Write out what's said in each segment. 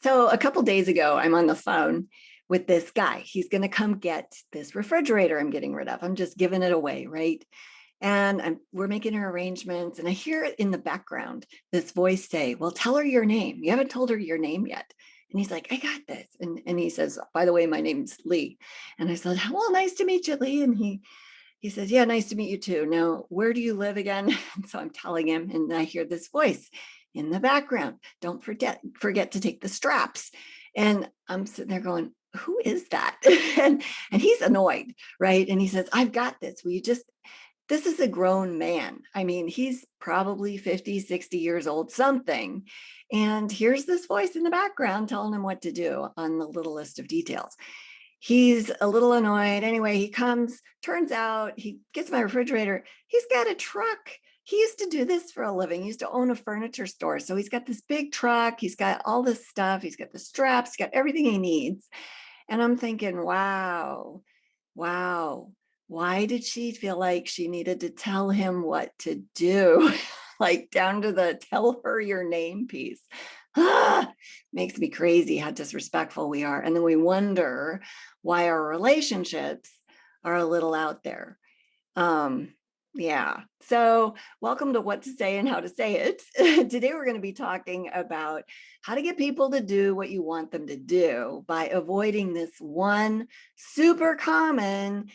So a couple days ago, I'm on the phone with this guy. He's going to come get this refrigerator I'm getting rid of. I'm just giving it away, right? And we're making her arrangements. And I hear it in the background, this voice say, well, tell her your name. You haven't told her your name yet. And he's like, I got this. And he says, by the way, my name's Lee. And I said, well, nice to meet you, Lee. And he says, yeah, nice to meet you too. Now, where do you live again? And so I'm telling him, and I hear this voice in the background. Don't forget to take the straps. And I'm sitting there going, who is that? and he's annoyed, right? And he says, I've got this. Will you just this is a grown man. I mean, he's probably 50, 60 years old, something. And here's this voice in the background telling him what to do on the little list of details. He's a little annoyed. Anyway, he comes, turns out he gets my refrigerator. He's got a truck. He used to do this for a living. He used to own a furniture store. So he's got this big truck. He's got all this stuff. He's got the straps, he's got everything he needs. And I'm thinking, wow, why did she feel like she needed to tell him what to do? Like down to the tell her your name piece. Makes me crazy how disrespectful we are. And then we wonder why our relationships are a little out there. Um, yeah. So, welcome to What to Say and How to Say It. Today, we're going to be talking about how to get people to do what you want them to do by avoiding this one super common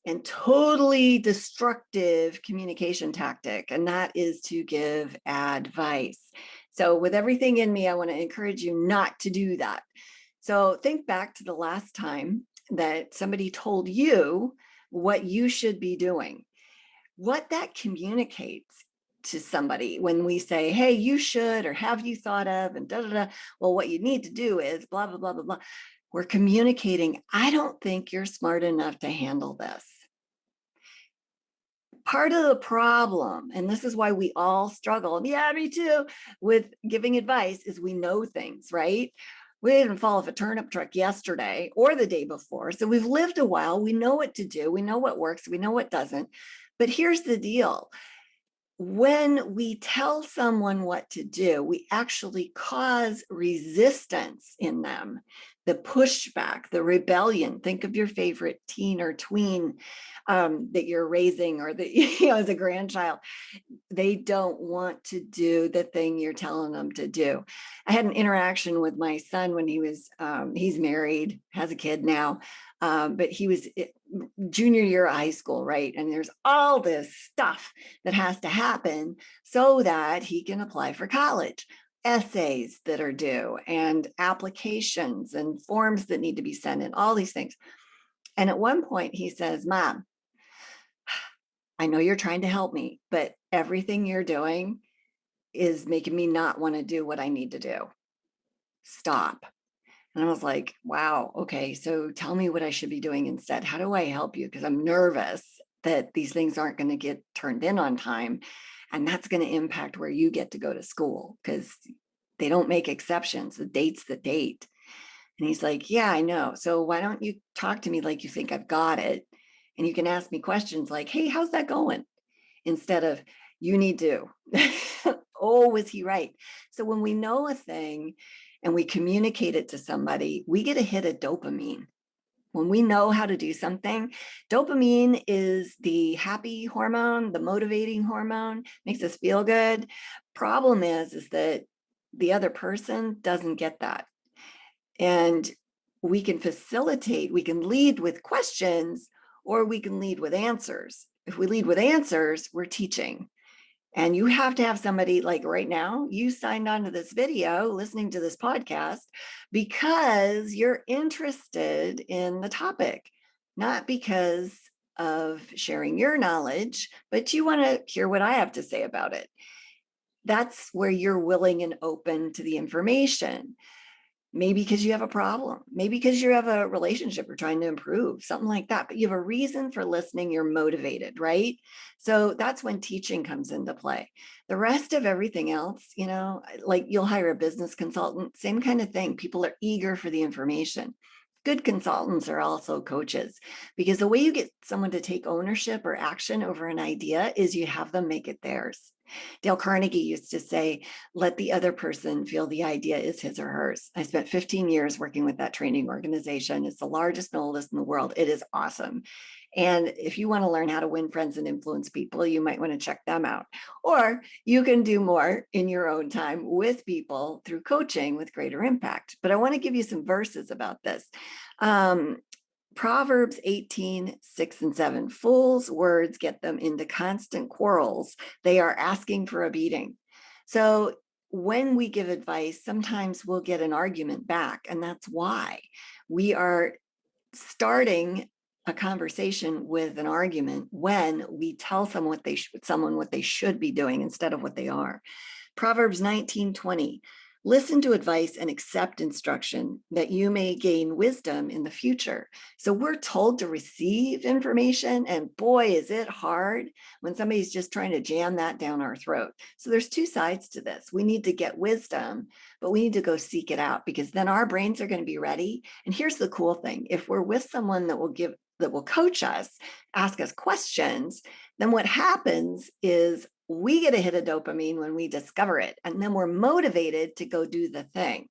and totally destructive communication tactic, and that is to give advice. So, with everything in me, I want to encourage you not to do that. So, think back to the last time that somebody told you what you should be doing, what that communicates to somebody when we say, hey, you should, or have you thought of, and da da da. Well, what you need to do is blah, blah, blah, blah, blah. We're communicating, I don't think you're smart enough to handle this. Part of the problem, and this is why we all struggle, yeah, me too, with giving advice, is we know things, right? We didn't fall off a turnip truck yesterday or the day before. So we've lived a while. We know what to do. We know what works. We know what doesn't. But here's the deal. When we tell someone what to do, we actually cause resistance in them, the pushback, the rebellion. Think of your favorite teen or tween that you're raising, or that as a grandchild. They don't want to do the thing you're telling them to do. I had an interaction with my son when he's married, has a kid now, but he was junior year of high school, right? And there's all this stuff that has to happen so that he can apply for college. Essays that are due, and applications and forms that need to be sent in, all these things. And at one point he says, Mom, I know you're trying to help me, but everything you're doing is making me not want to do what I need to do. Stop. And I was like, wow, okay, so tell me what I should be doing instead. How do I help you? Because I'm nervous that these things aren't going to get turned in on time. And that's going to impact where you get to go to school, because they don't make exceptions. The date's the date. And he's like, yeah, I know. So why don't you talk to me like you think I've got it? And you can ask me questions like, hey, how's that going? Instead of, you need to. Oh, was he right? So when we know a thing and we communicate it to somebody, we get a hit of dopamine. When we know how to do something, dopamine is the happy hormone, the motivating hormone, makes us feel good. Problem is that the other person doesn't get that. And we can facilitate, we can lead with questions, or we can lead with answers. If we lead with answers, we're teaching. And you have to have somebody, like right now, you signed on to this video, listening to this podcast, because you're interested in the topic, not because of sharing your knowledge, but you want to hear what I have to say about it. That's where you're willing and open to the information. Maybe because you have a problem, maybe because you have a relationship you're trying to improve, something like that. But you have a reason for listening. You're motivated, right? So that's when teaching comes into play. The rest of everything else, like you'll hire a business consultant, same kind of thing. People are eager for the information. Good consultants are also coaches, because the way you get someone to take ownership or action over an idea is you have them make it theirs. Dale Carnegie used to say, let the other person feel the idea is his or hers. I spent 15 years working with that training organization. It's the largest and oldest in the world. It is awesome. And if you want to learn how to win friends and influence people, you might want to check them out. Or you can do more in your own time with people through coaching with greater impact. But I want to give you some verses about this. Um, Proverbs 18:6 and 7. Fools' words get them into constant quarrels. They are asking for a beating. So when we give advice, sometimes we'll get an argument back. And that's why we are starting a conversation with an argument when we tell someone what they should be doing instead of what they are. Proverbs 19:20. Listen to advice and accept instruction that you may gain wisdom in the future. So we're told to receive information, and boy, is it hard when somebody's just trying to jam that down our throat. So there's two sides to this. We need to get wisdom, but we need to go seek it out, because then our brains are going to be ready. And here's the cool thing. If we're with someone that will coach us, ask us questions, then what happens is we get a hit of dopamine when we discover it, and then we're motivated to go do the thing.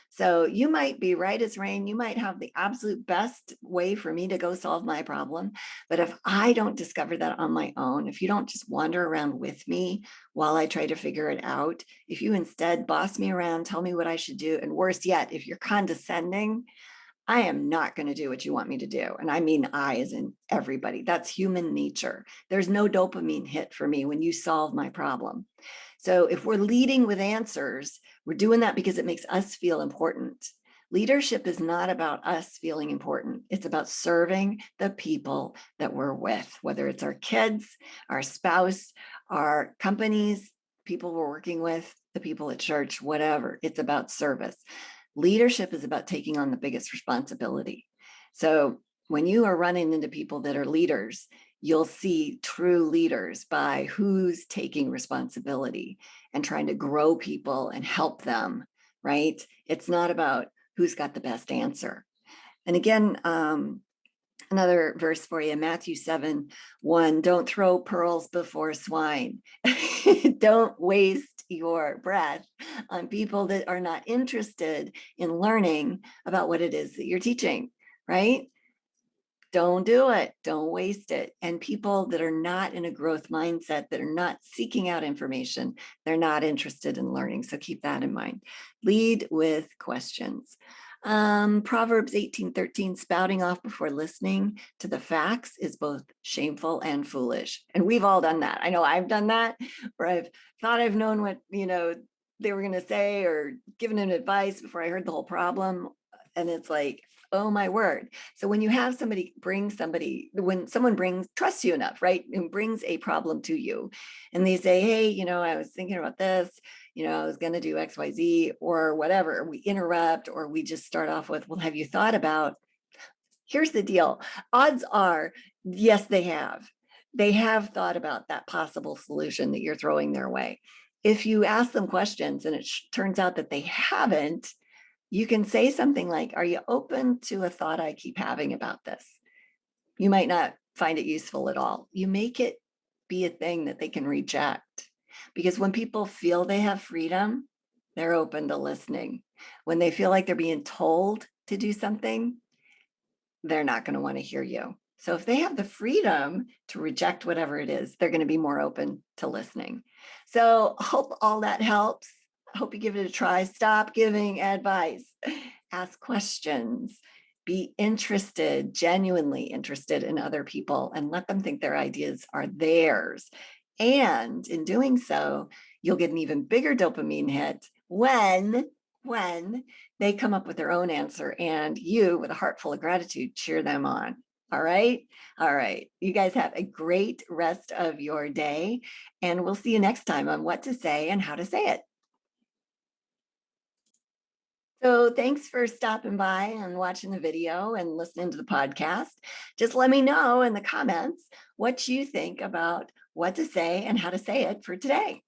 So you might be right as rain. You might have the absolute best way for me to go solve my problem. But if I don't discover that on my own, if you don't just wander around with me while I try to figure it out, if you instead boss me around, tell me what I should do, and worse yet, if you're condescending, I am not going to do what you want me to do. And I mean, I as in everybody. That's human nature. There's no dopamine hit for me when you solve my problem. So if we're leading with answers, we're doing that because it makes us feel important. Leadership is not about us feeling important. It's about serving the people that we're with, whether it's our kids, our spouse, our companies, people we're working with, the people at church, whatever. It's about service. Leadership is about taking on the biggest responsibility. So when you are running into people that are leaders, you'll see true leaders by who's taking responsibility and trying to grow people and help them, right? It's not about who's got the best answer. And again, another verse for you, Matthew 7:1. Don't throw pearls before swine. Don't waste your breath on people that are not interested in learning about what it is that you're teaching, right? Don't do it. Don't waste it. And people that are not in a growth mindset, that are not seeking out information, they're not interested in learning. So keep that in mind. Lead with questions. Proverbs 18:13, spouting off before listening to the facts is both shameful and foolish. And we've all done that. I know I've done that, where I've thought I've known what, they were going to say or given an advice before I heard the whole problem. And it's like, oh my word. So when you have when someone trusts you enough, right, and brings a problem to you, and they say, hey, I was thinking about this, I was going to do XYZ or whatever, we interrupt, or we just start off with, well, have you thought about, here's the deal. Odds are, yes, they have. They have thought about that possible solution that you're throwing their way. If you ask them questions and it turns out that they haven't, you can say something like, are you open to a thought I keep having about this? You might not find it useful at all. You make it be a thing that they can reject. Because when people feel they have freedom, they're open to listening. When they feel like they're being told to do something, they're not going to want to hear you. So if they have the freedom to reject whatever it is, they're going to be more open to listening. So hope all that helps. I hope you give it a try. Stop giving advice. Ask questions. Be interested, genuinely interested in other people, and let them think their ideas are theirs. And in doing so, you'll get an even bigger dopamine hit when they come up with their own answer and you, with a heart full of gratitude, cheer them on. All right. All right. You guys have a great rest of your day, and we'll see you next time on what to say and how to say it. So thanks for stopping by and watching the video and listening to the podcast. Just let me know in the comments what you think about what to say and how to say it for today.